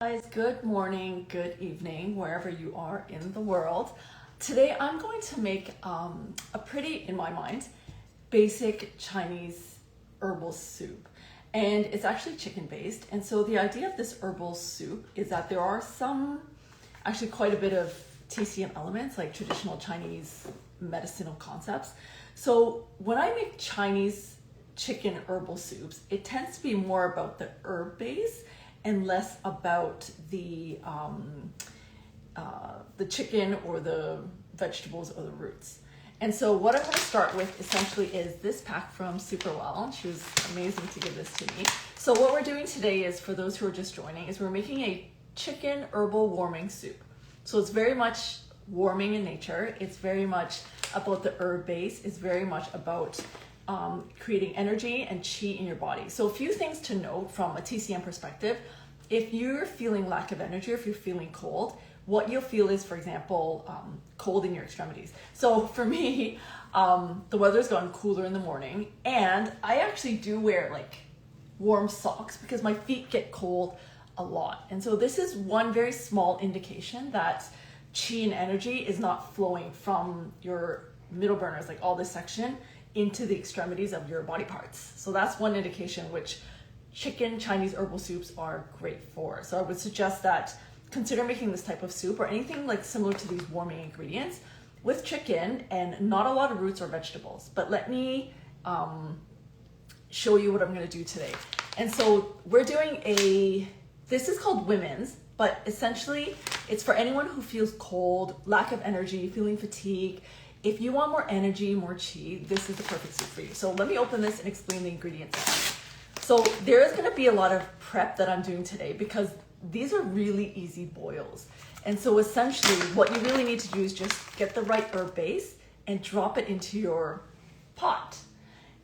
Guys, good morning, good evening, wherever you are in the world. Today I'm going to make a pretty, in my mind, basic Chinese herbal soup. And it's actually chicken based. And so the idea of this herbal soup is that there are actually quite a bit of TCM elements, like traditional Chinese medicinal concepts. So when I make Chinese chicken herbal soups, it tends to be more about the herb base and less about the chicken or the vegetables or the roots. And so what I'm going to start with essentially is this pack from Superwell. She was amazing to give this to me. So what we're doing today is, for those who are just joining, is we're making a chicken herbal warming soup. So it's very much warming in nature. It's very much about the herb base. It's very much about creating energy and qi in your body. So a few things to note from a TCM perspective. If you're feeling lack of energy, or if you're feeling cold, what you'll feel is, for example, cold in your extremities. So for me, the weather's gotten cooler in the morning, and I actually do wear like warm socks because my feet get cold a lot. And so this is one very small indication that qi and energy is not flowing from your middle burners, like all this section, into the extremities of your body parts. So that's one indication which chicken Chinese herbal soups are great for. So I would suggest that consider making this type of soup or anything like similar to these warming ingredients with chicken and not a lot of roots or vegetables. But let me show you what I'm going to do today. And so we're doing this is called women's, but essentially it's for anyone who feels cold, lack of energy, feeling fatigue. If you want more energy, more qi, this is the perfect soup for you. So let me open this and explain the ingredients. So there is going to be a lot of prep that I'm doing today because these are really easy boils. And so essentially what you really need to do is just get the right herb base and drop it into your pot.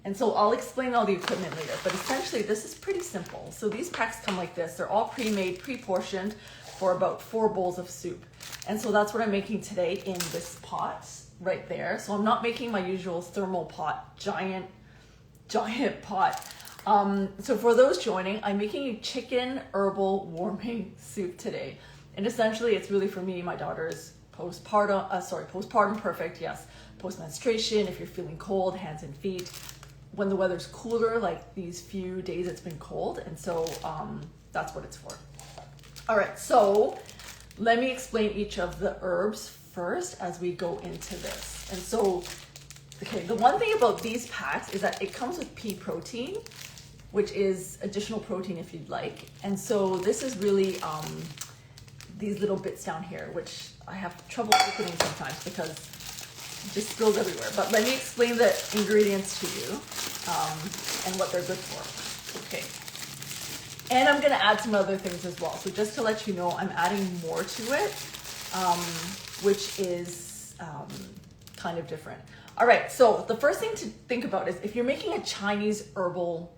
And so I'll explain all the equipment later, but essentially this is pretty simple. So these packs come like this. They're all pre-made, pre-portioned for about 4 bowls of soup. And so that's what I'm making today in this pot right there. So I'm not making my usual thermal pot, giant pot. So for those joining, I'm making a chicken herbal warming soup today. And essentially it's really for me, my daughter's postpartum perfect, yes. Post-menstruation, if you're feeling cold, hands and feet. When the weather's cooler, like these few days it's been cold. And so that's what it's for. All right, so let me explain each of the herbs first as we go into this. And so, okay, the one thing about these packs is that it comes with pea protein, which is additional protein if you'd like. And so this is really these little bits down here, which I have trouble opening sometimes because it just spills everywhere. But let me explain the ingredients to you and what they're good for. Okay. And I'm gonna add some other things as well. So just to let you know, I'm adding more to it, which is kind of different. All right, so the first thing to think about is if you're making a Chinese herbal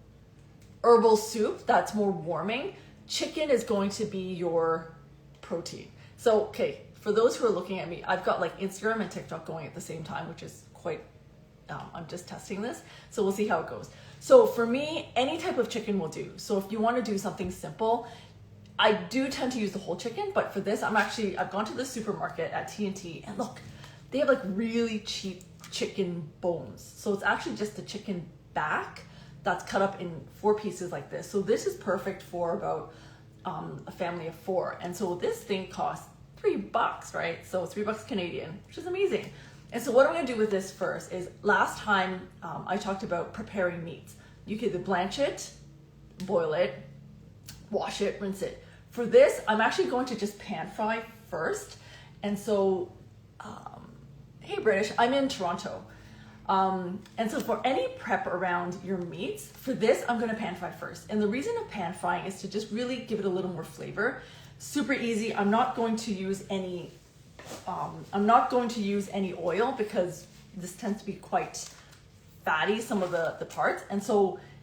soup that's more warming, chicken is going to be your protein. So, okay, for those who are looking at me, I've got like Instagram and TikTok going at the same time, which is quite, I'm just testing this. So we'll see how it goes. So for me, any type of chicken will do. So if you want to do something simple, I do tend to use the whole chicken, but for this, I've gone to the supermarket at T&T and look, they have like really cheap chicken bones. So it's actually just the chicken back that's cut up in 4 pieces like this. So this is perfect for about a family of 4. And so this thing costs $3, right? So $3 Canadian, which is amazing. And so what I'm gonna do with this first is, last time I talked about preparing meats. You can either blanch it, boil it, wash it, rinse it. For this, I'm actually going to just pan fry first. And so, hey British, I'm in Toronto. And so for any prep around your meats, for this, I'm gonna pan fry first. And the reason of pan frying is to just really give it a little more flavor. Super easy. I'm not going to use any oil because this tends to be quite fatty, some of the parts.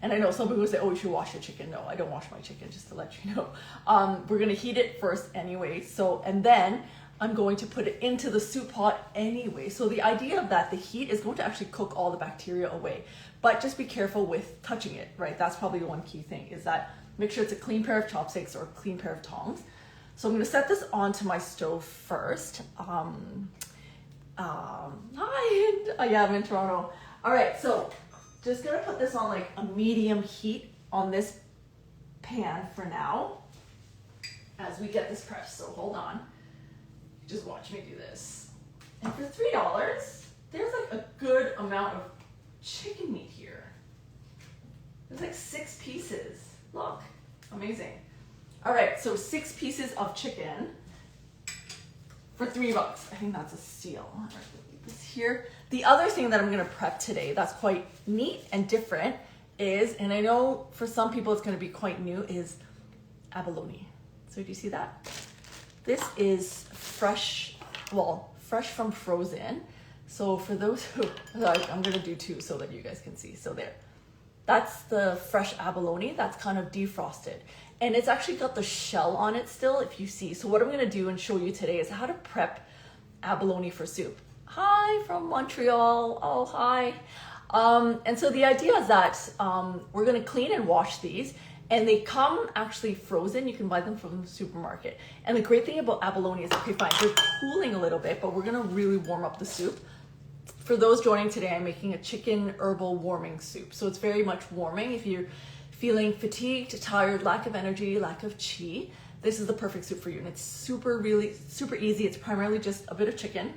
And I know some people say, oh, you should wash your chicken. No, I don't wash my chicken, just to let you know. We're gonna heat it first anyway. And then I'm going to put it into the soup pot anyway. So the idea of that, the heat is going to actually cook all the bacteria away. But just be careful with touching it, right? That's probably one key thing, is that make sure it's a clean pair of chopsticks or a clean pair of tongs. So I'm gonna set this onto my stove first. Yeah, I'm in Toronto. All right, so just gonna put this on like a medium heat on this pan for now as we get this prepped. So hold on, just watch me do this. And for $3, there's like a good amount of chicken meat here. There's like 6 pieces. Look, amazing. All right, so 6 pieces of chicken for $3. I think that's a steal. All right, leave this here. The other thing that I'm gonna prep today that's quite neat and different is, and I know for some people it's gonna be quite new, is abalone. So do you see that? This is fresh, well, fresh from frozen. So for those who, I'm gonna do 2 so that you guys can see. So there, that's the fresh abalone that's kind of defrosted. And it's actually got the shell on it still, if you see. So what I'm gonna do and show you today is how to prep abalone for soup. Hi from Montreal, oh hi. And so the idea is that we're gonna clean and wash these, and they come actually frozen. You can buy them from the supermarket. And the great thing about abalone is, okay fine, they're cooling a little bit, but we're gonna really warm up the soup. For those joining today, I'm making a chicken herbal warming soup. So it's very much warming. If you're feeling fatigued, tired, lack of energy, lack of chi, this is the perfect soup for you. And it's super easy. It's primarily just a bit of chicken.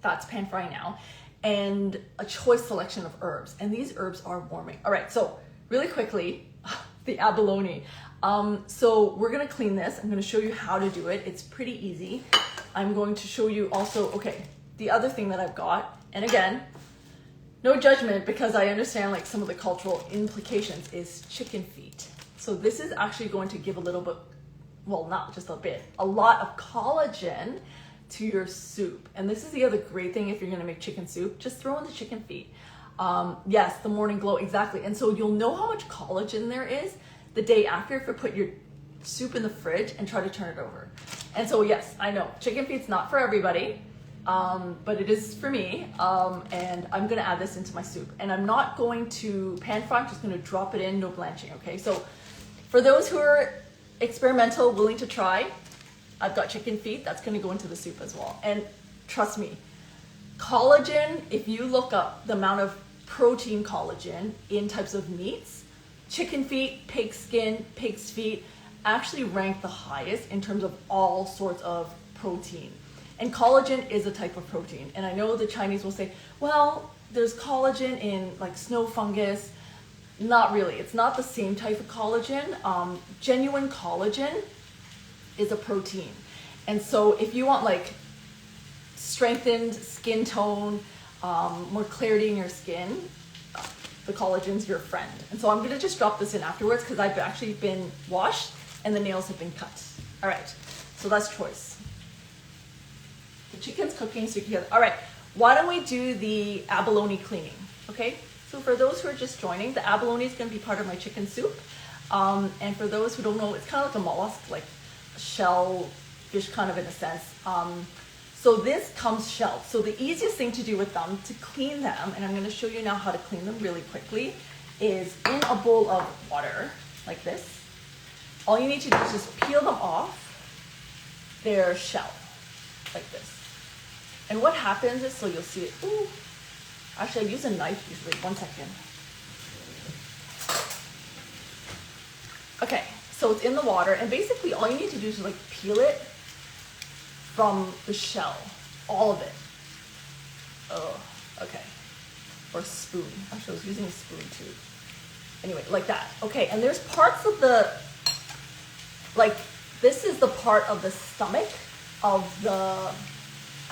That's pan frying now. And a choice selection of herbs. And these herbs are warming. All right, so really quickly, the abalone. So we're gonna clean this. I'm gonna show you how to do it. It's pretty easy. I'm going to show you also, okay, the other thing that I've got, and again, no judgment because I understand like some of the cultural implications, is chicken feet. So this is actually going to give a little bit, well, not just a bit, a lot of collagen to your soup. And this is the other great thing if you're gonna make chicken soup, just throw in the chicken feet. Yes, the morning glow, exactly. And so you'll know how much collagen there is the day after if you put your soup in the fridge and try to turn it over. And so yes, I know, chicken feet's not for everybody. But it is for me, and I'm gonna add this into my soup. And I'm not going to pan fry, I'm just gonna drop it in, no blanching, okay? So for those who are experimental, willing to try, I've got chicken feet, that's gonna go into the soup as well. And trust me, collagen, if you look up the amount of protein collagen in types of meats, chicken feet, pig skin, pig's feet actually rank the highest in terms of all sorts of protein. And collagen is a type of protein. And I know the Chinese will say, well, there's collagen in like snow fungus. Not really, it's not the same type of collagen. Genuine collagen is a protein. And so if you want like strengthened skin tone, more clarity in your skin, the collagen's your friend. And so I'm gonna just drop this in afterwards because I've actually been washed and the nails have been cut. All right, so that's choice. The chicken's cooking, so you can, all right, why don't we do the abalone cleaning, okay? So for those who are just joining, the abalone is gonna be part of my chicken soup. And for those who don't know, it's kind of like a mollusk, like a shellfish kind of in a sense. So this comes shelled. So the easiest thing to do with them, to clean them, and I'm gonna show you now how to clean them really quickly, is in a bowl of water, like this. All you need to do is just peel them off their shell, like this. And what happens is, so you'll see it, ooh, actually I use a knife usually, 1 second. Okay, so it's in the water, and basically all you need to do is like peel it from the shell, all of it. Oh, okay. Or spoon, actually I was using a spoon too. Anyway, like that, okay, and there's parts of the, like, this is the part of the stomach of the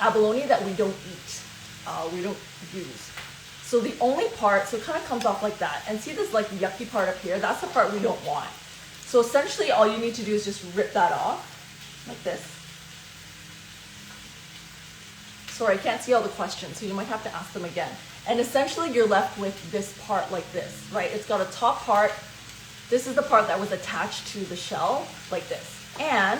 abalone that we don't eat, we don't use. So the only part, so it kind of comes off like that. And see this like yucky part up here? That's the part we don't want. So essentially all you need to do is just rip that off, like this. Sorry, I can't see all the questions, so you might have to ask them again. And essentially you're left with this part like this, right? It's got a top part. This is the part that was attached to the shell, like this. And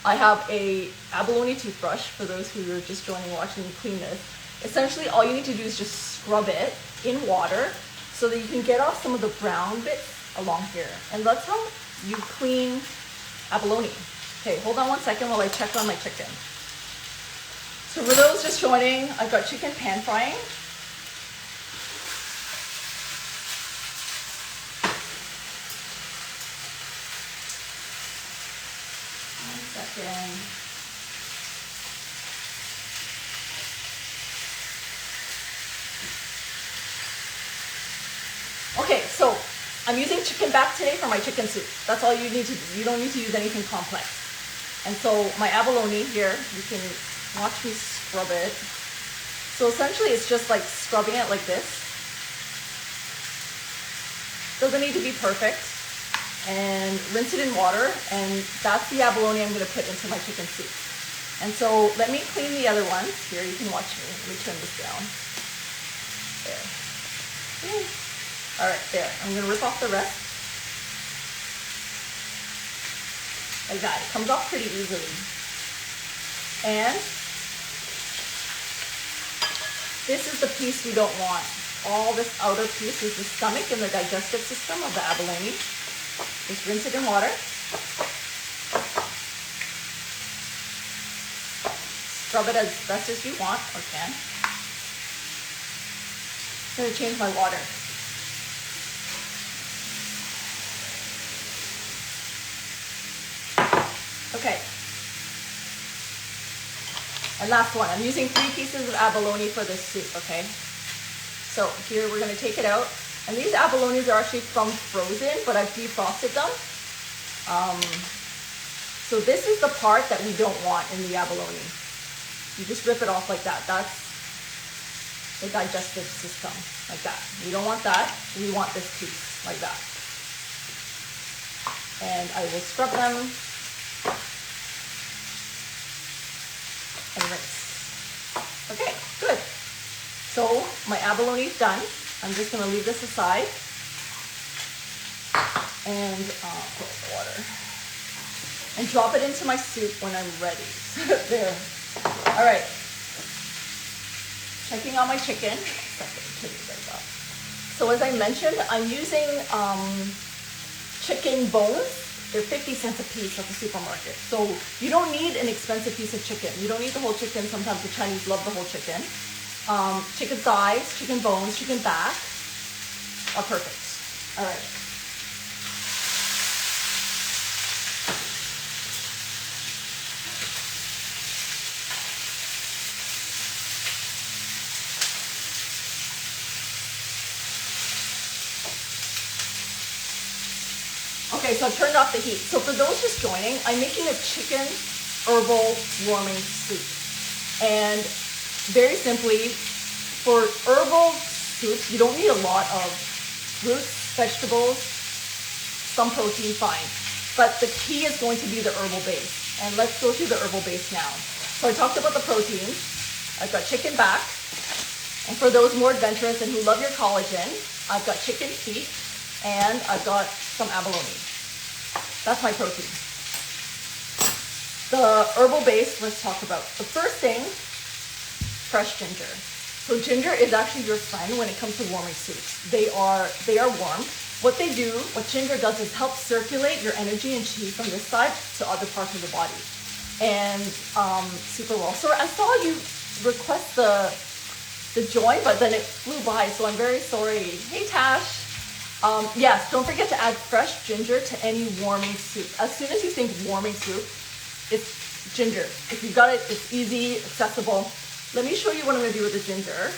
I have a abalone toothbrush for those who are just joining, watching me clean this. Essentially, all you need to do is just scrub it in water so that you can get off some of the brown bits along here. And that's how you clean abalone. Okay, hold on one second while I check on my chicken. So for those just joining, I've got chicken pan frying. One second. Okay, so I'm using chicken back today for my chicken soup. That's all you need to do. You don't need to use anything complex. And so my abalone here, you can watch me scrub it. So essentially it's just like scrubbing it like this. Doesn't need to be perfect. And rinse it in water, and that's the abalone I'm gonna put into my chicken soup. And so let me clean the other ones. Here, you can watch me. Let me turn this down. There. All right, there. I'm gonna rip off the rest. Like that, it comes off pretty easily. And this is the piece we don't want. All this outer piece is the stomach and the digestive system of the abalone. Just rinse it in water. Scrub it as best as you want or can. I'm gonna change my water. Okay. And last one, I'm using 3 pieces of abalone for this soup, okay? So here we're gonna take it out. And these abalones are actually from frozen, but I've defrosted them. So this is the part that we don't want in the abalone. You just rip it off like that. That's the digestive system, like that. We don't want that. We want this piece, like that. And I will scrub them and rinse. Okay, good. So my abalone is done. I'm just gonna leave this aside and put the water and drop it into my soup when I'm ready. There. All right. Checking on my chicken. So as I mentioned, I'm using chicken bones. They're 50 cents a piece at the supermarket. So you don't need an expensive piece of chicken. You don't need the whole chicken. Sometimes the Chinese love the whole chicken. Chicken thighs, chicken bones, chicken back are perfect. All right. Okay, so I've turned off the heat. So for those just joining, I'm making a chicken herbal warming soup. And very simply, for herbal soups, you don't need a lot of fruits, vegetables, some protein, fine. But the key is going to be the herbal base. And let's go through the herbal base now. So I talked about the proteins. I've got chicken back. And for those more adventurous and who love your collagen, I've got chicken feet and I've got some abalone. That's my protein. The herbal base, let's talk about. The first thing, fresh ginger. So ginger is actually your friend when it comes to warming soups. They are warm. What ginger does is help circulate your energy and chi from this side to other parts of the body. And super well. So I saw you request the join, but then it flew by, so I'm very sorry. Hey Tash. Yes, don't forget to add fresh ginger to any warming soup. As soon as you think warming soup, it's ginger. If you've got it, it's easy, accessible. Let me show you what I'm gonna do with the ginger.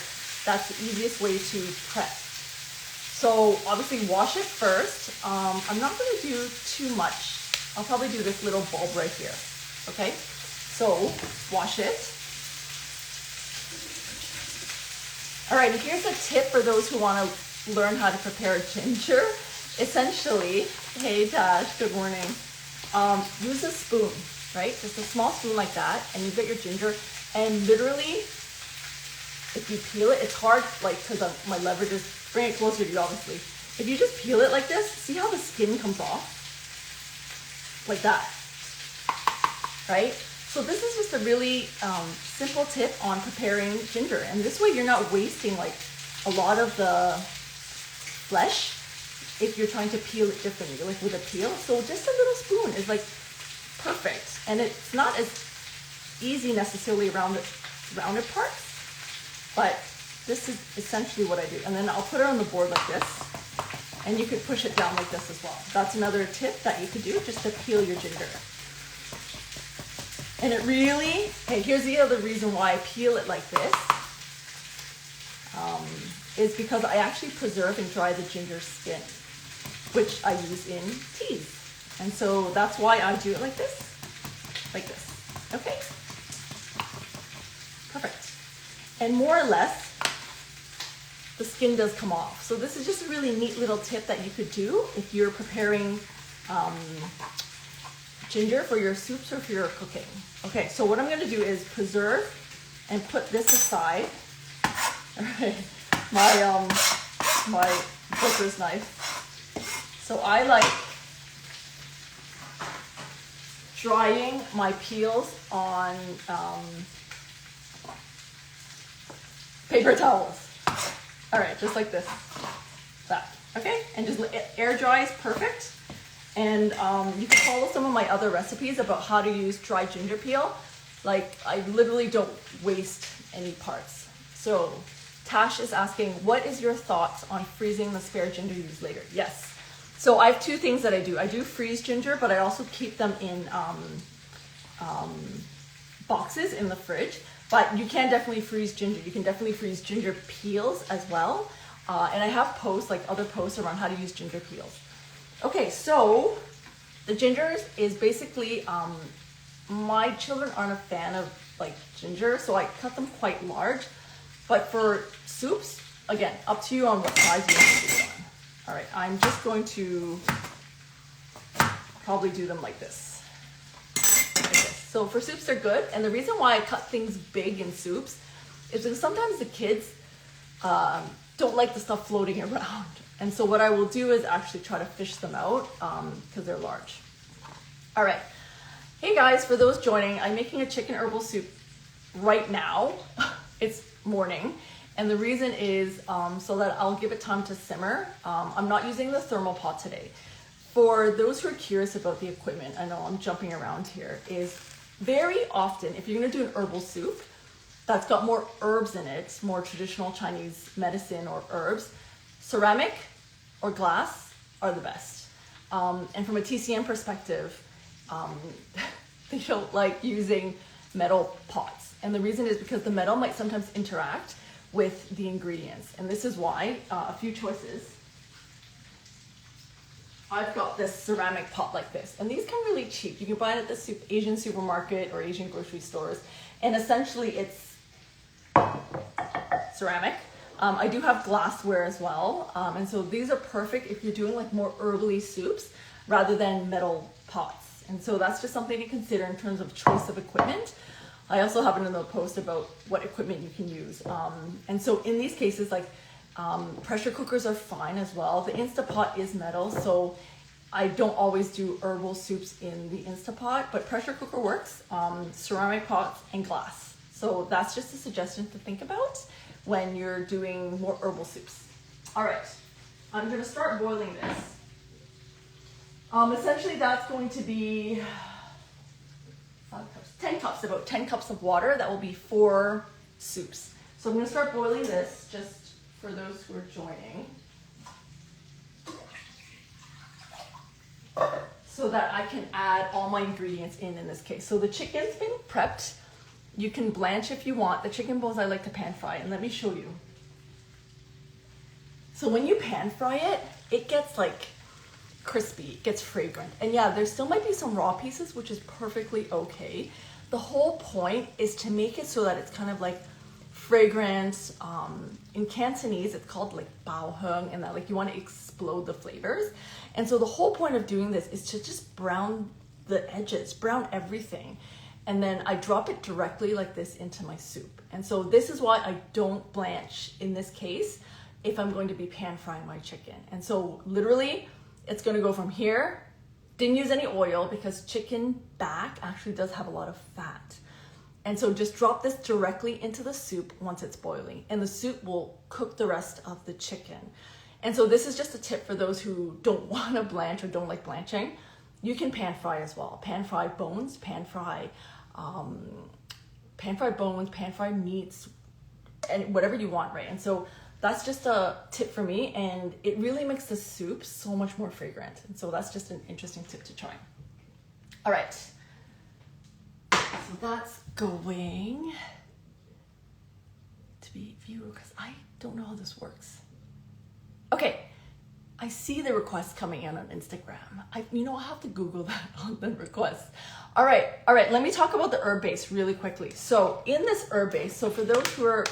That's the easiest way to prep. So obviously wash it first. I'm not gonna do too much. I'll probably do this little bulb right here, okay? So wash it. All right, and here's a tip for those who wanna learn how to prepare ginger. Essentially, hey Tash, good morning. Use a spoon, right? Just a small spoon like that, and you get your ginger. And literally, if you peel it, it's hard, like, because my leverage is, bring it closer to you, obviously. If you just peel it like this, see how the skin comes off? Like that, right? So this is just a really simple tip on preparing ginger. And this way you're not wasting like a lot of the flesh if you're trying to peel it differently, like with a peel. So just a little spoon is like perfect. And it's not as easy necessarily around the rounded parts, but this is essentially what I do. And then I'll put it on the board like this, and you could push it down like this as well. That's another tip that you could do just to peel your ginger. And it really, okay, here's the other reason why I peel it like this, is because I actually preserve and dry the ginger skin, which I use in teas. And so that's why I do it like this, okay? Perfect. And more or less, the skin does come off. So this is just a really neat little tip that you could do if you're preparing ginger for your soups or for your cooking. Okay, so what I'm gonna do is preserve and put this aside. All right, my butcher's knife. So I like drying my peels on paper towels. All right, just like this, that, okay? And just air dry is perfect. And you can follow some of my other recipes about how to use dry ginger peel. Like, I literally don't waste any parts. So Tash is asking, what is your thoughts on freezing the spare ginger used later? Yes. So I have two things that I do. I do freeze ginger, but I also keep them in boxes in the fridge. But you can definitely freeze ginger. You can definitely freeze ginger peels as well. And I have posts, like other posts around how to use ginger peels. Okay, so the ginger is basically, my children aren't a fan of like ginger, so I cut them quite large. But for soups, again, up to you on what size you want to do them. All right, I'm just going to probably do them like this. So for soups, they're good. And the reason why I cut things big in soups is because sometimes the kids don't like the stuff floating around. And so what I will do is actually try to fish them out because they're large. All right. Hey guys, for those joining, I'm making a chicken herbal soup right now. It's morning. And the reason is so that I'll give it time to simmer. I'm not using the thermal pot today. For those who are curious about the equipment, I know I'm jumping around here, is very often, if you're gonna do an herbal soup that's got more herbs in it, more traditional Chinese medicine or herbs, ceramic or glass are the best. And from a TCM perspective, they don't like using metal pots. And the reason is because the metal might sometimes interact with the ingredients. And this is why, a few choices. I've got this ceramic pot like this, and these come really cheap. You can buy it at the Asian supermarket or Asian grocery stores. And essentially it's ceramic. I do have glassware as well. And so these are perfect if you're doing like more herbally soups rather than metal pots. And so that's just something to consider in terms of choice of equipment. I also have another post about what equipment you can use. And so in these cases, like pressure cookers are fine as well. The Instapot is metal, so I don't always do herbal soups in the Instapot, but pressure cooker works, ceramic pots and glass. So that's just a suggestion to think about when you're doing more herbal soups. All right, I'm gonna start boiling this. Essentially that's going to be 10 cups, about 10 cups of water. That will be 4 soups. So I'm gonna start boiling this just for those who are joining, so that I can add all my ingredients in this case. So the chicken's been prepped. You can blanch if you want. The chicken bones I like to pan fry, and let me show you. So when you pan fry it, it gets like crispy, it gets fragrant. And yeah, there still might be some raw pieces, which is perfectly okay. The whole point is to make it so that it's kind of like fragrance. In Cantonese, it's called like bao hung, and that like you want to explode the flavors. And so the whole point of doing this is to just brown the edges, brown everything. And then I drop it directly like this into my soup. And so this is why I don't blanch in this case if I'm going to be pan frying my chicken. And so literally it's going to go from here. Didn't use any oil because chicken back actually does have a lot of fat. And so just drop this directly into the soup once it's boiling, and the soup will cook the rest of the chicken. And so this is just a tip for those who don't want to blanch or don't like blanching. You can pan fry as well. Pan fry bones, pan fry bones, pan fry meats, and whatever you want, right? And so that's just a tip for me, and it really makes the soup so much more fragrant. And so that's just an interesting tip to try. All right, so that's going to be viewed because I don't know how this works. Okay, I see the requests coming in on Instagram. I'll have to Google that on the requests. All right, let me talk about the herb base really quickly. So in this herb base, so for those who are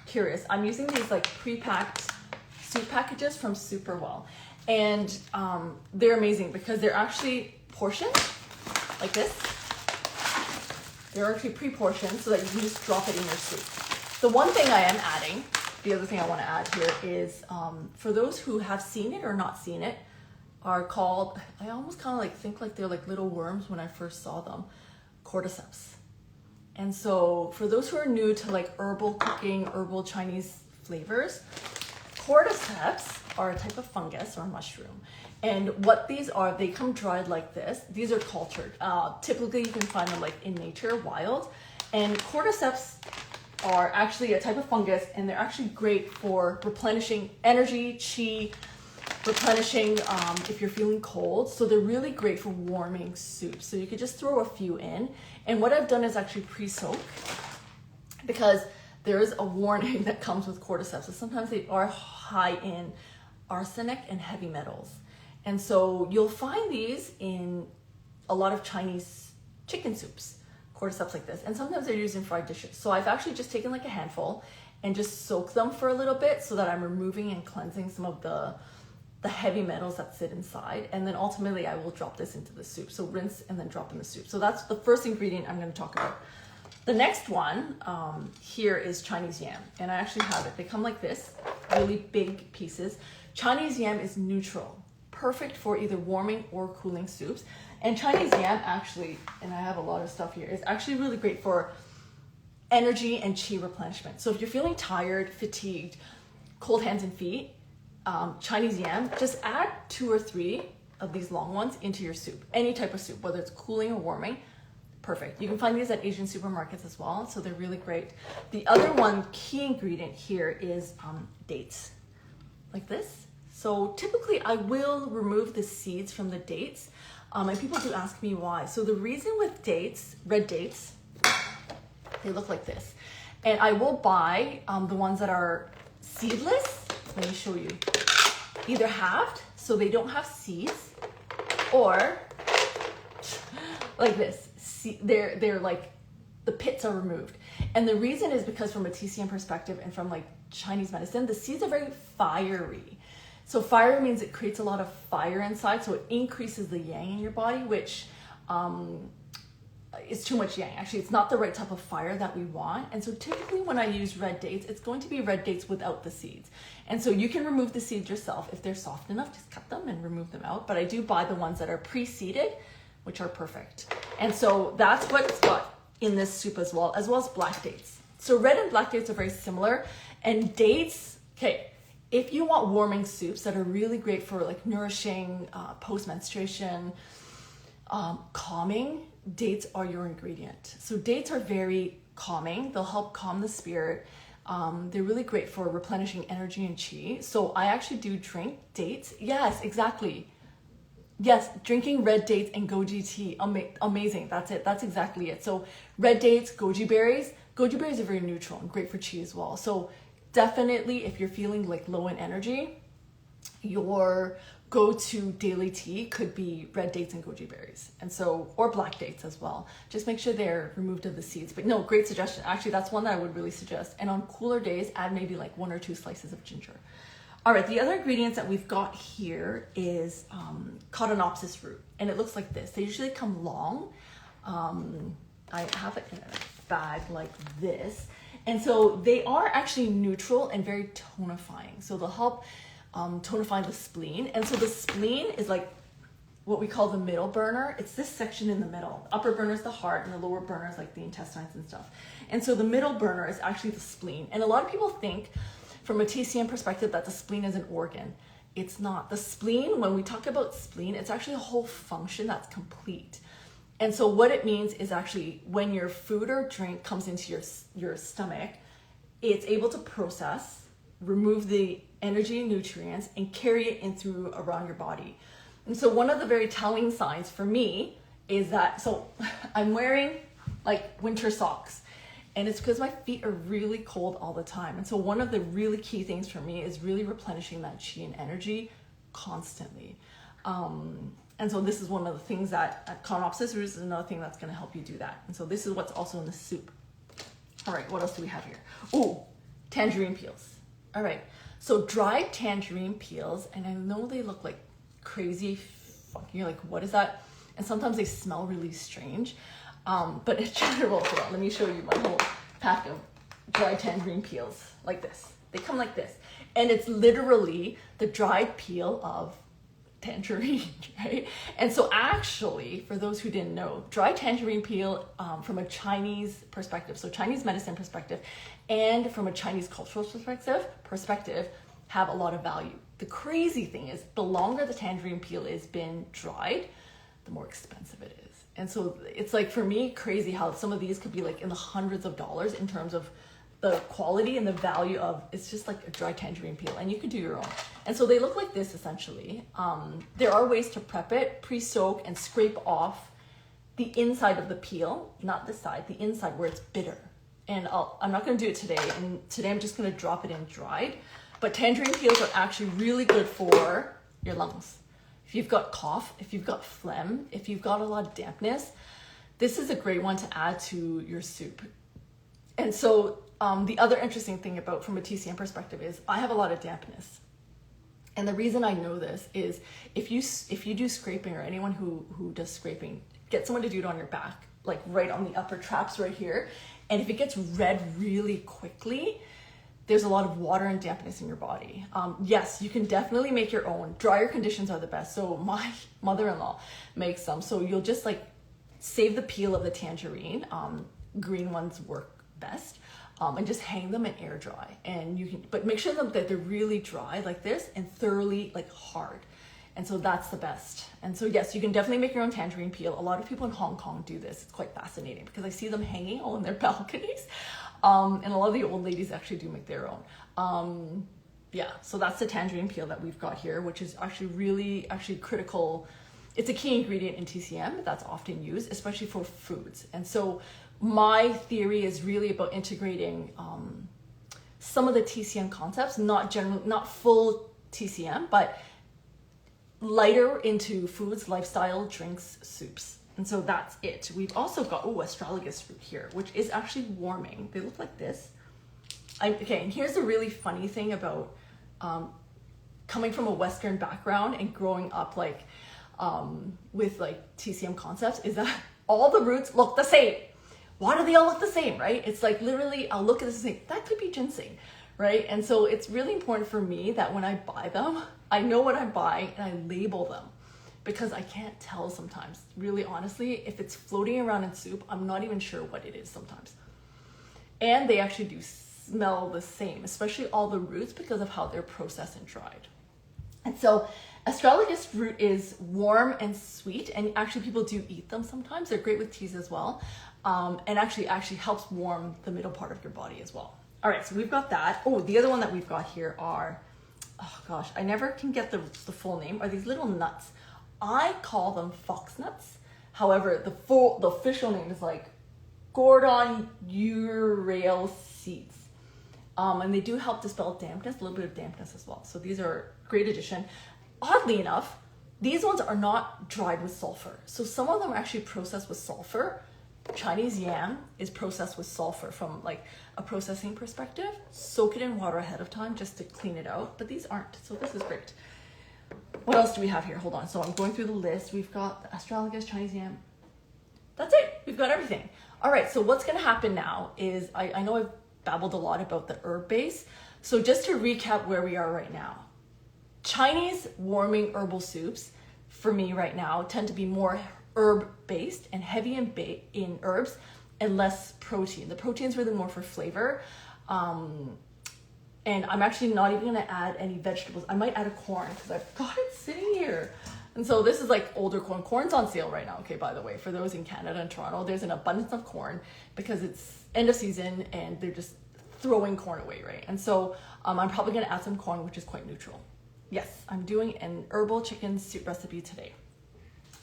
curious, I'm using these like pre-packed soup packages from Superwell. And they're amazing because they're actually portioned like this. They're actually pre-portioned so that you can just drop it in your soup. The one thing I am adding, the other thing I want to add here is for those who have seen it or not seen it, are called, I almost kind of like think like they're like little worms when I first saw them, cordyceps. And so for those who are new to like herbal cooking, herbal Chinese flavors, cordyceps are a type of fungus or mushroom. And what these are, they come dried like this. These are cultured. Typically you can find them like in nature, wild. And cordyceps are actually a type of fungus, and they're actually great for replenishing energy, qi, replenishing if you're feeling cold. So they're really great for warming soup. So you could just throw a few in. And what I've done is actually pre-soak, because there is a warning that comes with cordyceps. So sometimes they are high in arsenic and heavy metals. And so you'll find these in a lot of Chinese chicken soups, cordyceps like this. And sometimes they're used in fried dishes. So I've actually just taken like a handful and just soak them for a little bit so that I'm removing and cleansing some of the heavy metals that sit inside. And then ultimately I will drop this into the soup. So rinse and then drop in the soup. So that's the first ingredient I'm going to talk about. The next one here is Chinese yam. And I actually have it. They come like this, really big pieces. Chinese yam is neutral, perfect for either warming or cooling soups. And Chinese yam actually, and I have a lot of stuff here, is actually really great for energy and qi replenishment. So if you're feeling tired, fatigued, cold hands and feet, Chinese yam, just add 2 or 3 of these long ones into your soup. Any type of soup, whether it's cooling or warming, perfect. You can find these at Asian supermarkets as well, so they're really great. The other one key ingredient here is dates, like this. So typically I will remove the seeds from the dates, and people do ask me why. So the reason with dates, red dates, they look like this. And I will buy the ones that are seedless. Let me show you. Either halved, so they don't have seeds, or like this. See, they're like, the pits are removed. And the reason is because from a TCM perspective and from like Chinese medicine, the seeds are very fiery. So fire means it creates a lot of fire inside, so it increases the yang in your body, which is too much yang. Actually, it's not the right type of fire that we want. And so typically when I use red dates, it's going to be red dates without the seeds. And so you can remove the seeds yourself. If they're soft enough, just cut them and remove them out. But I do buy the ones that are pre-seeded, which are perfect. And so that's what's got in this soup as well as black dates. So red and black dates are very similar. And dates, okay, if you want warming soups that are really great for like nourishing, post-menstruation, calming, dates are your ingredient. So dates are very calming. They'll help calm the spirit. They're really great for replenishing energy and qi. So I actually do drink dates. Yes, exactly. Yes, drinking red dates and goji tea. Amazing. That's it. That's exactly it. So red dates, goji berries. Goji berries are very neutral and great for qi as well. So definitely if you're feeling like low in energy, your go-to daily tea could be red dates and goji berries. And so, or black dates as well. Just make sure they're removed of the seeds. But no, great suggestion. Actually, that's one that I would really suggest. And on cooler days, add maybe like 1 or 2 slices of ginger. All right, the other ingredients that we've got here is codonopsis root. And it looks like this. They usually come long. I have it in a bag like this. And so they are actually neutral and very tonifying. So they'll help tonify the spleen. And so the spleen is like what we call the middle burner. It's this section in the middle. The upper burner is the heart and the lower burner is like the intestines and stuff. And so the middle burner is actually the spleen. And a lot of people think from a TCM perspective that the spleen is an organ. it's not. The spleen, when we talk about spleen, it's actually a whole function that's complete. And so what it means is actually when your food or drink comes into your stomach, it's able to process, remove the energy and nutrients, and carry it in through around your body. And so one of the very telling signs for me is that, so I'm wearing like winter socks, and it's because my feet are really cold all the time. And so one of the really key things for me is really replenishing that chi and energy constantly. And so this is one of the things that at codonopsis is another thing that's going to help you do that. And so this is what's also in the soup. All right, what else do we have here? Oh, tangerine peels. All right, so dried tangerine peels, and I know they look like crazy funky. You're like, what is that? And sometimes they smell really strange. But in general, hold on, let me show you my whole pack of dried tangerine peels like this. They come like this. And it's literally the dried peel of tangerine, right? And so actually, for those who didn't know, dried tangerine peel from a Chinese perspective, so Chinese medicine perspective, and from a Chinese cultural perspective, have a lot of value. The crazy thing is, the longer the tangerine peel is been dried, the more expensive it is. And so it's like, for me, crazy how some of these could be like in the hundreds of dollars in terms of the quality and the value of, it's just like a dry tangerine peel, and you could do your own. And so they look like this essentially. There are ways to prep it, pre-soak and scrape off the inside of the peel, not the side, the inside where it's bitter. And I'm not gonna do it today, and today I'm just gonna drop it in dried. But tangerine peels are actually really good for your lungs. If you've got cough, if you've got phlegm, if you've got a lot of dampness, this is a great one to add to your soup. And so the other interesting thing about, from a TCM perspective, is I have a lot of dampness. And the reason I know this is if you do scraping, or anyone who does scraping, get someone to do it on your back, like right on the upper traps right here. And if it gets red really quickly, there's a lot of water and dampness in your body. Yes, you can definitely make your own. Drier conditions are the best. So my mother-in-law makes some. So you'll just like save the peel of the tangerine. Green ones work best. And just hang them and air dry. And you can, but make sure that they're really dry like this and thoroughly like hard. And so that's the best. And so yes, you can definitely make your own tangerine peel. A lot of people in Hong Kong do this. It's quite fascinating because I see them hanging all in their balconies. And a lot of the old ladies actually do make their own. Yeah, so that's the tangerine peel that we've got here, which is actually really critical. It's a key ingredient in TCM that's often used, especially for foods. And so my theory is really about integrating some of the TCM concepts, not full TCM, but lighter into foods, lifestyle, drinks, soups. And so that's it. We've also got, astragulus root here, which is actually warming. They look like this. Okay, and here's the really funny thing about coming from a Western background and growing up like with like TCM concepts, is that all the roots look the same. Why do they all look the same, right? It's like literally, I'll look at this and think, that could be ginseng, right? And so it's really important for me that when I buy them, I know what I buy and I label them, because I can't tell sometimes. Really honestly, if it's floating around in soup, I'm not even sure what it is sometimes. And they actually do smell the same, especially all the roots, because of how they're processed and dried. And so astragulus root is warm and sweet, and actually people do eat them sometimes. They're great with teas as well. And actually helps warm the middle part of your body as well. All right, so we've got that. Oh, the other one that we've got here are, oh gosh, I never can get the full name, are these little nuts. I call them fox nuts. However, the official name is like codonopsis seeds. And they do help dispel dampness, a little bit of dampness as well. So these are a great addition. Oddly enough, these ones are not dried with sulfur. So some of them are actually processed with sulfur. Chinese yam is processed with sulfur from like a processing perspective. Soak it in water ahead of time just to clean it out, but these aren't, so this is great. What else do we have here? Hold on, so I'm going through the list. We've got the astragulus, Chinese yam. That's it, we've got everything. All right, so what's gonna happen now is, I know I've babbled a lot about the herb base. So just to recap where we are right now. Chinese warming herbal soups, for me right now, tend to be more herb-based and heavy in herbs and less protein. The protein's really more for flavor. And I'm actually not even gonna add any vegetables. I might add a corn because I've got it sitting here. And so this is like older corn. Corn's on sale right now, okay, by the way. For those in Canada and Toronto, there's an abundance of corn because it's end of season and they're just throwing corn away, right? And so I'm probably gonna add some corn, which is quite neutral. Yes, I'm doing an herbal chicken soup recipe today.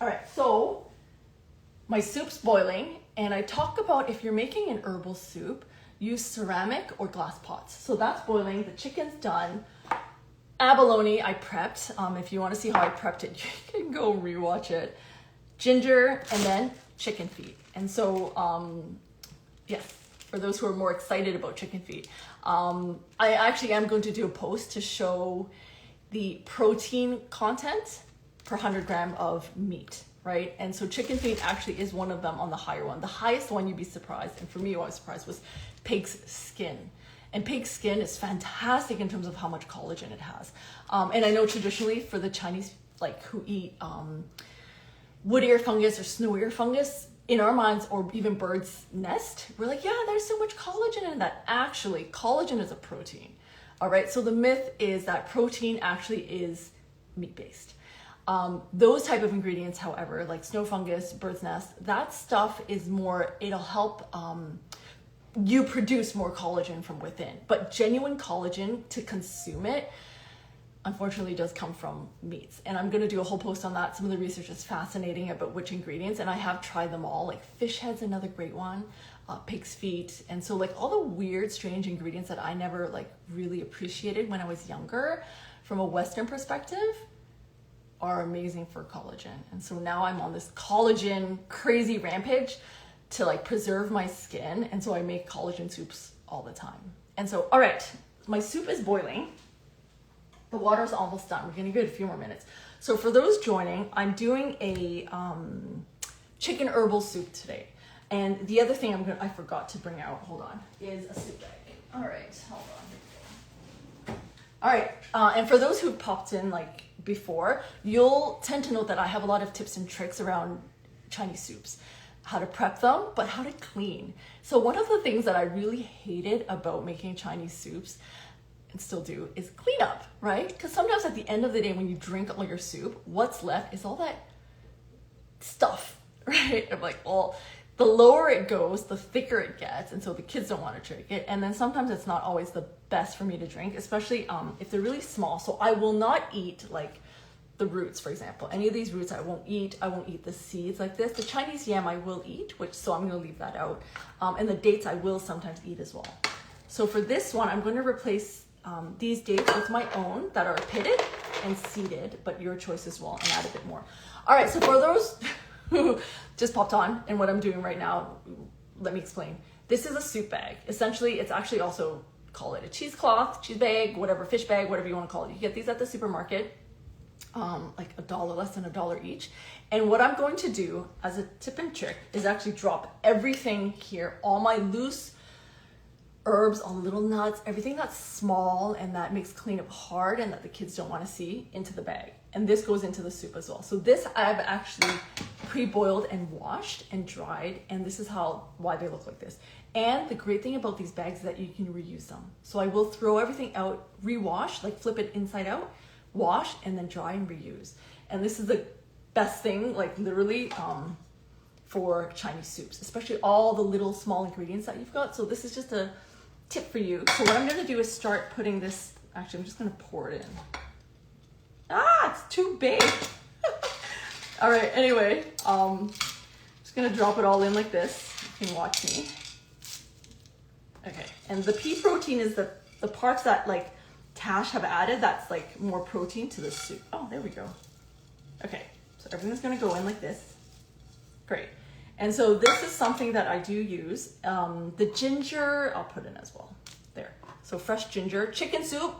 All right, so my soup's boiling, and I talk about if you're making an herbal soup, use ceramic or glass pots. So that's boiling, the chicken's done. Abalone I prepped. If you want to see how I prepped it, you can go rewatch it. Ginger, and then chicken feet. And so, yes, for those who are more excited about chicken feet, I actually am going to do a post to show the protein content per 100 gram of meat, right? And so chicken feet actually is one of them on the higher one. The highest one, you'd be surprised, and for me, what I was surprised was pig's skin. And pig's skin is fantastic in terms of how much collagen it has. And I know traditionally for the Chinese, like who eat wood ear fungus or snow ear fungus, in our minds, or even bird's nest, we're like, yeah, there's so much collagen in that. Actually, collagen is a protein. All right, so the myth is that protein actually is meat-based. Those type of ingredients, however, like snow fungus, bird's nest, that stuff is more, it'll help you produce more collagen from within. But genuine collagen, to consume it, unfortunately does come from meats. And I'm gonna do a whole post on that. Some of the research is fascinating about which ingredients, and I have tried them all. Like fish head's another great one, pig's feet. And so like all the weird, strange ingredients that I never like really appreciated when I was younger, from a Western perspective, are amazing for collagen. And so now I'm on this collagen crazy rampage to like preserve my skin. And so I make collagen soups all the time. And so, all right, my soup is boiling. The water's almost done. We're gonna give it a few more minutes. So for those joining, I'm doing a chicken herbal soup today. And the other thing I forgot to bring out, hold on, is a soup bag. All right, hold on. All right, and for those who popped in like before, you'll tend to note that I have a lot of tips and tricks around Chinese soups. How to prep them, but how to clean. So one of the things that I really hated about making Chinese soups, and still do, is cleanup, right? Because sometimes at the end of the day, when you drink all your soup, what's left is all that stuff, right? I'm like, well, the lower it goes, the thicker it gets, and so the kids don't want to drink it. And then sometimes it's not always the best for me to drink, especially if they're really small. So I will not eat like the roots, for example. Any of these roots I won't eat. I won't eat the seeds like this. The Chinese yam I will eat, so I'm gonna leave that out. And the dates I will sometimes eat as well. So for this one, I'm gonna replace these dates with my own that are pitted and seeded, but your choice as well, and add a bit more. All right, so for those who just popped on and what I'm doing right now, let me explain. This is a soup bag. Essentially, it's actually also, call it a cheesecloth, cheese bag, whatever, fish bag, whatever you wanna call it. You get these at the supermarket. Like $1, less than $1 each. And what I'm going to do as a tip and trick is actually drop everything here, all my loose herbs, all the little nuts, everything that's small and that makes cleanup hard and that the kids don't want to see, into the bag. And this goes into the soup as well. So this I've actually pre-boiled and washed and dried, and this is why they look like this. And the great thing about these bags is that you can reuse them. So I will throw everything out, rewash, like flip it inside out, wash, and then dry and reuse. And this is the best thing, like literally, for Chinese soups, especially all the little small ingredients that you've got. So this is just a tip for you. So what I'm gonna do is start putting this, actually I'm just gonna pour it in. It's too big. All right, anyway, just gonna drop it all in like this. You can watch me. Okay, and the pea protein is the parts that like Tash have added, that's like more protein to the soup. Oh, there we go. Okay, so everything's gonna go in like this. Great. And so this is something that I do use. The ginger, I'll put in as well. There. So fresh ginger, chicken soup,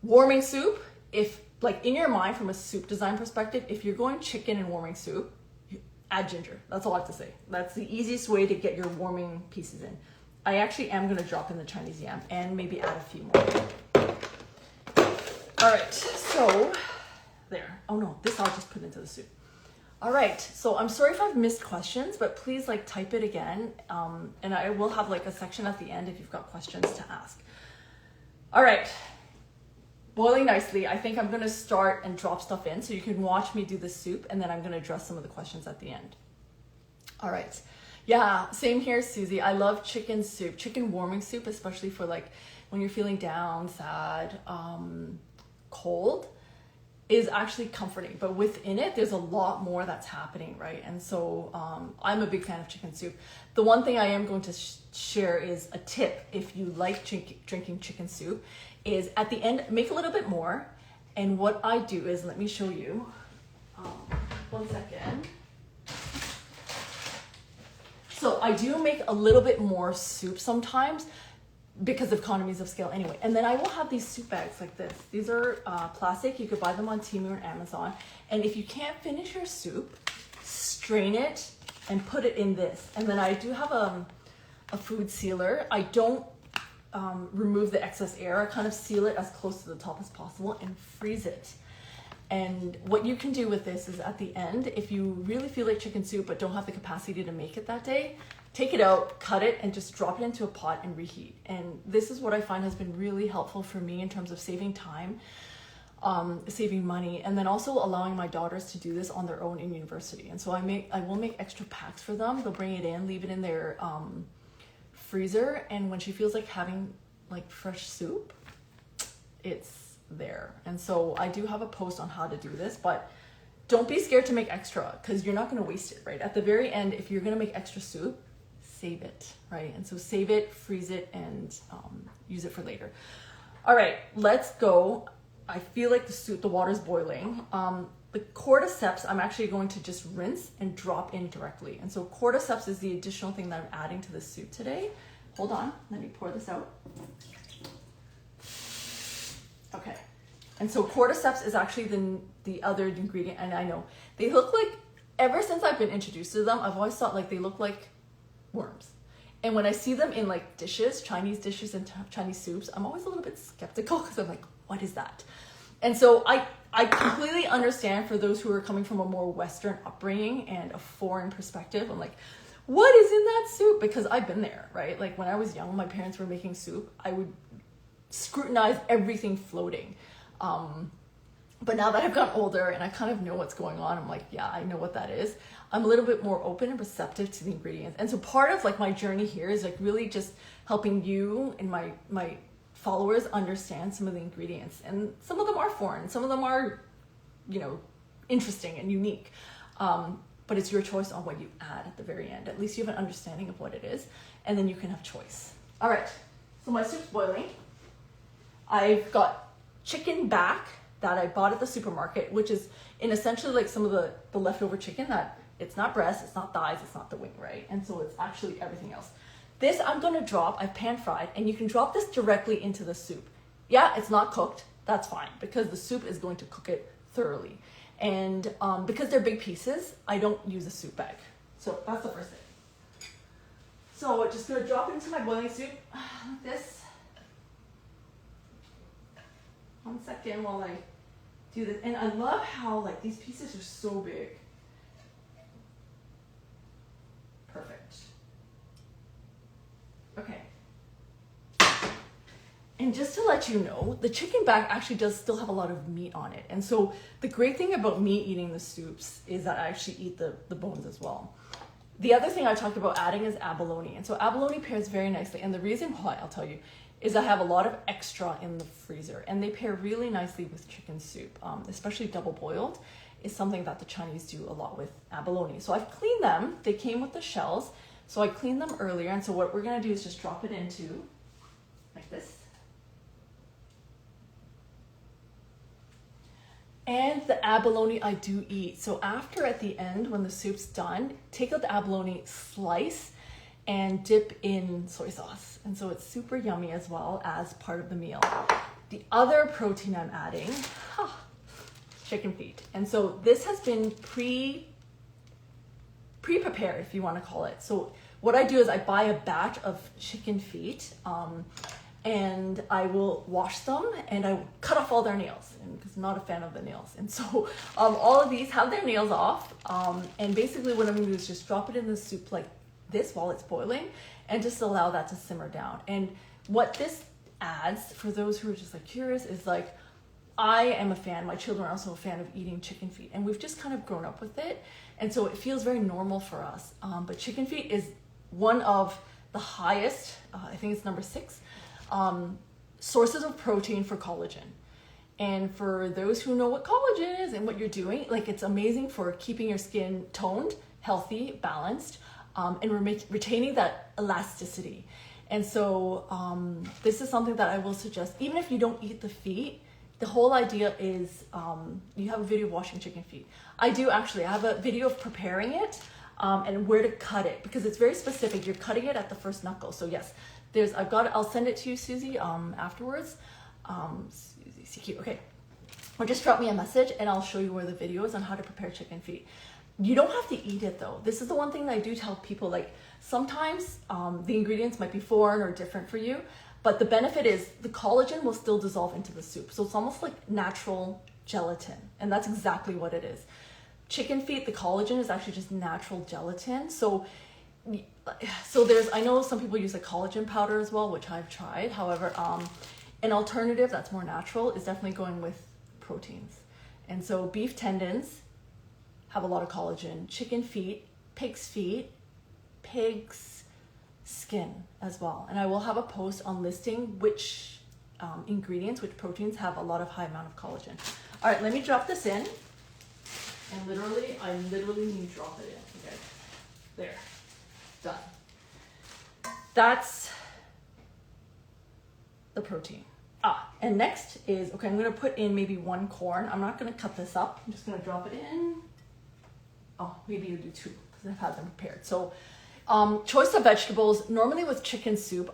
warming soup. If like in your mind from a soup design perspective, if you're going chicken and warming soup, add ginger. That's all I have to say. That's the easiest way to get your warming pieces in. I actually am gonna drop in the Chinese yam and maybe add a few more. All right, so there. Oh no, this I'll just put into the soup. All right, so I'm sorry if I've missed questions, but please like type it again. And I will have like a section at the end if you've got questions to ask. All right, boiling nicely. I think I'm gonna start and drop stuff in so you can watch me do the soup, and then I'm gonna address some of the questions at the end. All right, yeah, same here, Susie. I love chicken soup, chicken warming soup, especially for like when you're feeling down, sad, cold, is actually comforting, but within it there's a lot more that's happening, right? And so I'm a big fan of chicken soup. The one thing I am going to share is a tip if you like drinking chicken soup, is at the end make a little bit more. And what I do is, let me show you, 1 second. So I do make a little bit more soup sometimes, because of economies of scale anyway. And then I will have these soup bags like this. These are plastic. You could buy them on Temu or Amazon. And if you can't finish your soup, strain it and put it in this. And then I do have a food sealer. I don't remove the excess air. I kind of seal it as close to the top as possible and freeze it. And what you can do with this is at the end, if you really feel like chicken soup but don't have the capacity to make it that day, take it out, cut it, and just drop it into a pot and reheat. And this is what I find has been really helpful for me in terms of saving time, saving money, and then also allowing my daughters to do this on their own in university. And so I will make extra packs for them. They'll bring it in, leave it in their freezer, and when she feels like having like fresh soup, it's there. And so I do have a post on how to do this, but don't be scared to make extra, because you're not going to waste it, right? At the very end, if you're going to make extra soup, save it, right? And so save it, freeze it, and use it for later. All right, let's go. I feel like the water's boiling. The cordyceps, I'm actually going to just rinse and drop in directly. And so cordyceps is the additional thing that I'm adding to the soup today. Hold on, let me pour this out. Okay, and so cordyceps is actually the other ingredient, and I know they look like, ever since I've been introduced to them, I've always thought like they look like worms. And when I see them in like dishes, Chinese dishes and Chinese soups, I'm always a little bit skeptical, because I'm like, what is that? And so I completely understand for those who are coming from a more Western upbringing and a foreign perspective. I'm like, what is in that soup? Because I've been there, right? Like when I was young, my parents were making soup, I would scrutinize everything floating. But now that I've gotten older and I kind of know what's going on, I'm like, yeah, I know what that is. I'm a little bit more open and receptive to the ingredients. And so part of like my journey here is like really just helping you and my followers understand some of the ingredients. And some of them are foreign, some of them are, interesting and unique. But it's your choice on what you add at the very end. At least you have an understanding of what it is, and then you can have choice. All right, so my soup's boiling. I've got chicken back that I bought at the supermarket, which is in essentially like some of the leftover chicken that it's not breast, it's not thighs, it's not the wing, right? And so it's actually everything else. This I'm gonna drop, I've pan fried, and you can drop this directly into the soup. Yeah, it's not cooked, that's fine, because the soup is going to cook it thoroughly. And because they're big pieces, I don't use a soup bag. So that's the first thing. So just gonna drop it into my boiling soup, like this. 1 second while I do this. And I love how like these pieces are so big. Perfect. Okay. And just to let you know, the chicken back actually does still have a lot of meat on it. And so the great thing about me eating the soups is that I actually eat the bones as well. The other thing I talked about adding is abalone. And so abalone pairs very nicely. And the reason why, I'll tell you, is I have a lot of extra in the freezer, and they pair really nicely with chicken soup, especially double boiled is something that the Chinese do a lot with abalone. So I've cleaned them. They came with the shells, so I cleaned them earlier. And so what we're gonna do is just drop it into like this. And the abalone I do eat. So after, at the end, when the soup's done, take out the abalone, slice, and dip in soy sauce. And so it's super yummy as well as part of the meal. The other protein I'm adding, chicken feet. And so this has been pre-prepared, if you want to call it. So what I do is I buy a batch of chicken feet, and I will wash them, and I cut off all their nails, because I'm not a fan of the nails. And so all of these have their nails off, and basically what I'm gonna do is just drop it in the soup like this while it's boiling, and just allow that to simmer down. And what this adds for those who are just like curious is like, I am a fan, my children are also a fan of eating chicken feet, and we've just kind of grown up with it. And so it feels very normal for us. But chicken feet is one of the highest, I think it's number 6, sources of protein for collagen. And for those who know what collagen is and what you're doing, like it's amazing for keeping your skin toned, healthy, balanced, and retaining that elasticity. And so this is something that I will suggest, even if you don't eat the feet. The whole idea is you have a video of washing chicken feet. I have a video of preparing it and where to cut it, because it's very specific. You're cutting it at the first knuckle. So yes, I'll send it to you, Susie, afterwards. Susie, CQ, okay. Or just drop me a message and I'll show you where the video is on how to prepare chicken feet. You don't have to eat it though. This is the one thing that I do tell people, like sometimes the ingredients might be foreign or different for you, but the benefit is the collagen will still dissolve into the soup. So it's almost like natural gelatin, and that's exactly what it is. Chicken feet, the collagen is actually just natural gelatin. So I know some people use a collagen powder as well, which I've tried. However, an alternative that's more natural is definitely going with proteins. And so beef tendons have a lot of collagen, chicken feet, pig's skin as well. And I will have a post on listing which ingredients, which proteins have a lot of high amount of collagen. All right, let me drop this in. And I literally need to drop it in. Okay, there, done. That's the protein. And next is, okay, I'm gonna put in maybe 1 corn. I'm not gonna cut this up. I'm just gonna drop it in. Oh, maybe you do 2 because I've had them prepared. So choice of vegetables. Normally with chicken soup,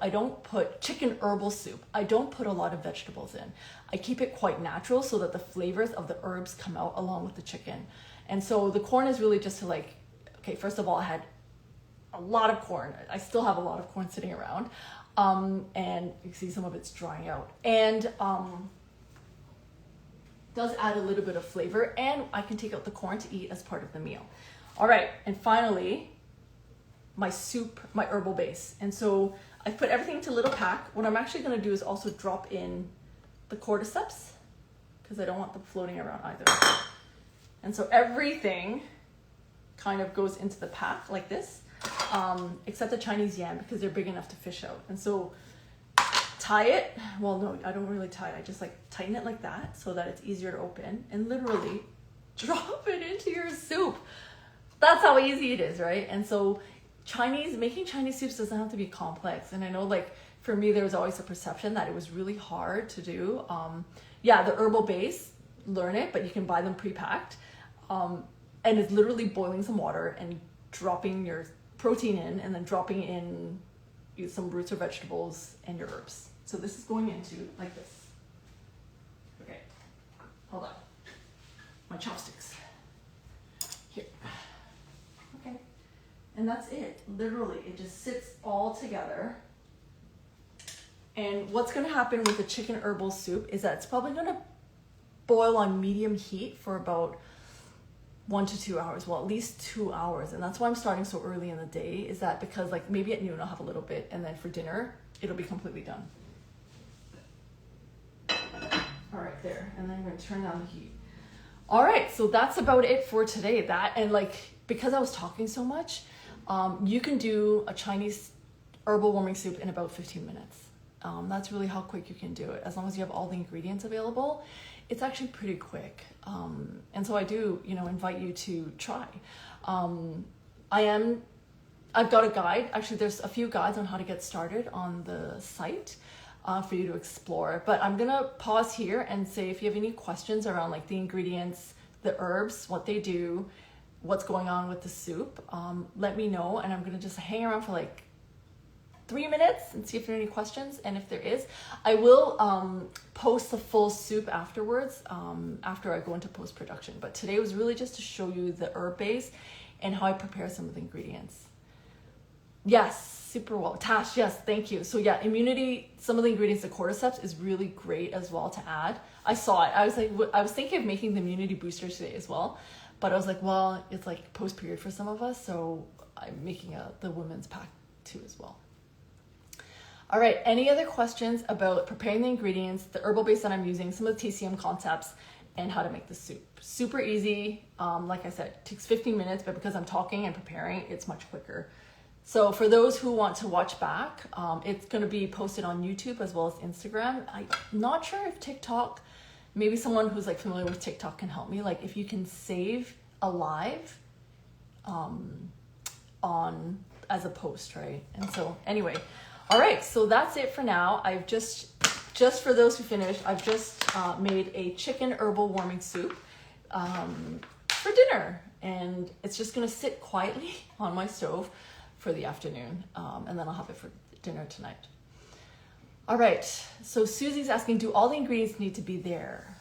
chicken herbal soup, I don't put a lot of vegetables in. I keep it quite natural so that the flavors of the herbs come out along with the chicken. And so the corn is really just to like, okay, first of all, I had a lot of corn. I still have a lot of corn sitting around. And you can see some of it's drying out. And does add a little bit of flavor, and I can take out the corn to eat as part of the meal. All right, and finally, my soup, my herbal base. And so I put everything into a little pack. What I'm actually gonna do is also drop in the cordyceps, because I don't want them floating around either. And so everything kind of goes into the pack like this, except the Chinese yam, because they're big enough to fish out. And so tie it, well, no, I don't really tie it. I just like tighten it like that so that it's easier to open, and literally drop it into your soup. That's how easy it is, right? And so making Chinese soups doesn't have to be complex. And I know, like, for me, there was always a perception that it was really hard to do. Yeah, the herbal base, learn it, but you can buy them pre-packed. And it's literally boiling some water and dropping your protein in, and then dropping in some roots or vegetables and your herbs. So this is going into like this. Okay, hold on. My chopsticks. Here. Okay, and that's it. Literally, it just sits all together. And what's gonna happen with the chicken herbal soup is that it's probably gonna boil on medium heat for about 1 to 2 hours, well, at least 2 hours. And that's why I'm starting so early in the day, is that because like maybe at noon I'll have a little bit, and then for dinner it'll be completely done. All right, there. And then I'm gonna turn down the heat. All right, so that's about it for today. That, and like, because I was talking so much, you can do a Chinese herbal warming soup in about 15 minutes. That's really how quick you can do it. As long as you have all the ingredients available, it's actually pretty quick. And so I do, invite you to try. I've got a guide. Actually, there's a few guides on how to get started on the site for you to explore. But I'm gonna pause here and say, if you have any questions around like the ingredients, the herbs, what they do, what's going on with the soup, let me know. And I'm gonna just hang around for like 3 minutes and see if there are any questions. And if there is, I will post the full soup afterwards, after I go into post-production. But today was really just to show you the herb base and how I prepare some of the ingredients. Yes, super well. Tash, yes, thank you. So yeah, immunity, some of the ingredients, the cordyceps is really great as well to add. I saw it. I was thinking of making the immunity booster today as well. But I was like, well, it's like post-period for some of us. So I'm making the women's pack too as well. All right, any other questions about preparing the ingredients, the herbal base that I'm using, some of the TCM concepts, and how to make the soup? Super easy. Like I said, it takes 15 minutes, but because I'm talking and preparing, it's much quicker. So for those who want to watch back, it's going to be posted on YouTube as well as Instagram. I'm not sure if TikTok, maybe someone who's like familiar with TikTok can help me. Like if you can save a live on as a post, right? And so anyway, all right, so that's it for now. I've just for those who finished, I've just made a chicken herbal warming soup for dinner, and it's just gonna sit quietly on my stove for the afternoon, and then I'll have it for dinner tonight. All right, so Susie's asking, do all the ingredients need to be there?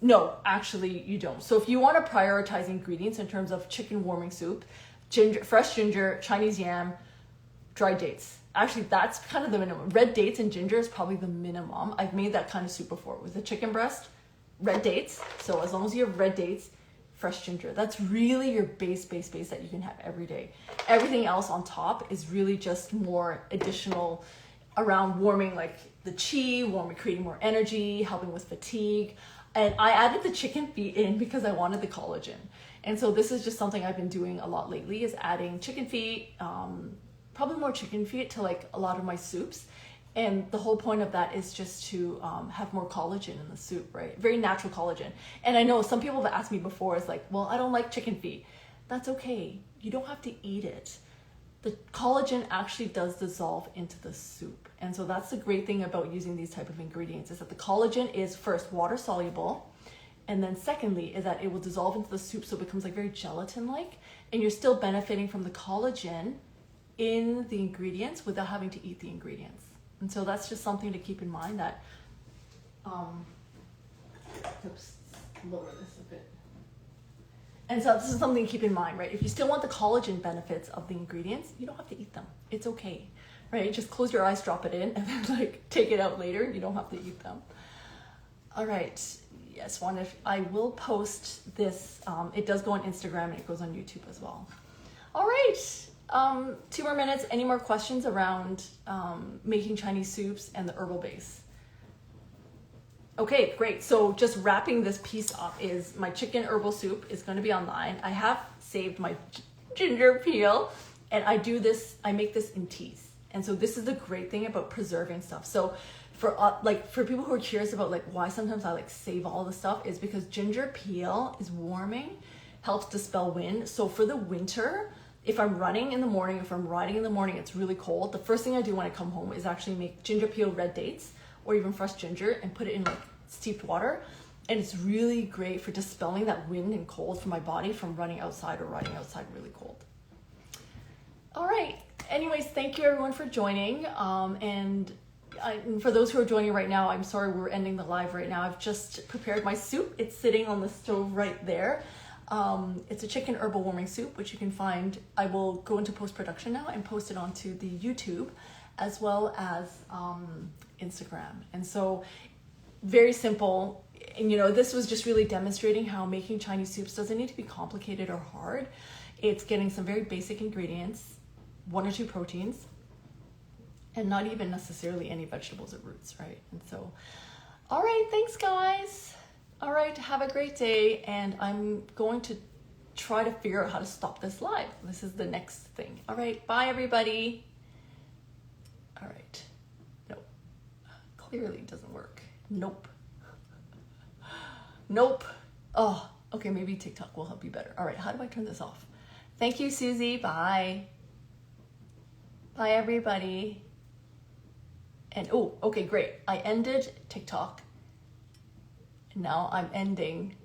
No, actually you don't. So if you want to prioritize ingredients in terms of chicken warming soup, ginger, fresh ginger, Chinese yam, dried dates. Actually, that's kind of the minimum. Red dates and ginger is probably the minimum. I've made that kind of soup before with the chicken breast, red dates. So as long as you have red dates, fresh ginger, that's really your base that you can have every day. Everything else on top is really just more additional around warming, like the chi, creating more energy, helping with fatigue. And I added the chicken feet in because I wanted the collagen. And so this is just something I've been doing a lot lately, is adding chicken feet, probably more chicken feet to like a lot of my soups. And the whole point of that is just to have more collagen in the soup, right? Very natural collagen. And I know some people have asked me before, is like, well, I don't like chicken feet. That's okay. You don't have to eat it. The collagen actually does dissolve into the soup. And so that's the great thing about using these type of ingredients, is that the collagen is first water soluble. And then secondly is that it will dissolve into the soup, so it becomes like very gelatin-like. And you're still benefiting from the collagen in the ingredients without having to eat the ingredients. And so that's just something to keep in mind, that oops, lower this a bit. And so this is something to keep in mind, right? If you still want the collagen benefits of the ingredients, you don't have to eat them. It's okay, right? Just close your eyes, drop it in, and then like take it out later. You don't have to eat them. All right. Yes, I will post this. It does go on Instagram and it goes on YouTube as well. All right. 2 more minutes. Any more questions around making Chinese soups and the herbal base? Okay, great. So just wrapping this piece up, is my chicken herbal soup is going to be online. I have saved my ginger peel, and I make this in teas. And so this is the great thing about preserving stuff. So for people who are curious about like why sometimes I like save all the stuff, is because ginger peel is warming, helps dispel wind. So for the winter, if I'm running in the morning, if I'm riding in the morning, it's really cold. The first thing I do when I come home is actually make ginger peel red dates or even fresh ginger and put it in like steeped water. And it's really great for dispelling that wind and cold from my body from running outside or riding outside really cold. All right. Anyways, thank you everyone for joining. And for those who are joining right now, I'm sorry we're ending the live right now. I've just prepared my soup. It's sitting on the stove right there. It's a chicken herbal warming soup, which you can find. I will go into post-production now and post it onto the YouTube as well as Instagram. And so very simple. And this was just really demonstrating how making Chinese soups doesn't need to be complicated or hard. It's getting some very basic ingredients, 1 or 2 proteins, and not even necessarily any vegetables or roots, right? And so, all right, thanks guys. All right, have a great day. And I'm going to try to figure out how to stop this live. This is the next thing. All right, bye everybody. All right, no, clearly it doesn't work. Nope. Nope. Oh, okay, maybe TikTok will help you better. All right, how do I turn this off? Thank you, Susie, bye. Bye everybody. And oh, okay, great. I ended TikTok. Now I'm ending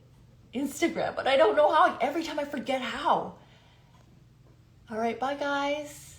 Instagram, but I don't know how. Every time I forget how. All right, bye guys.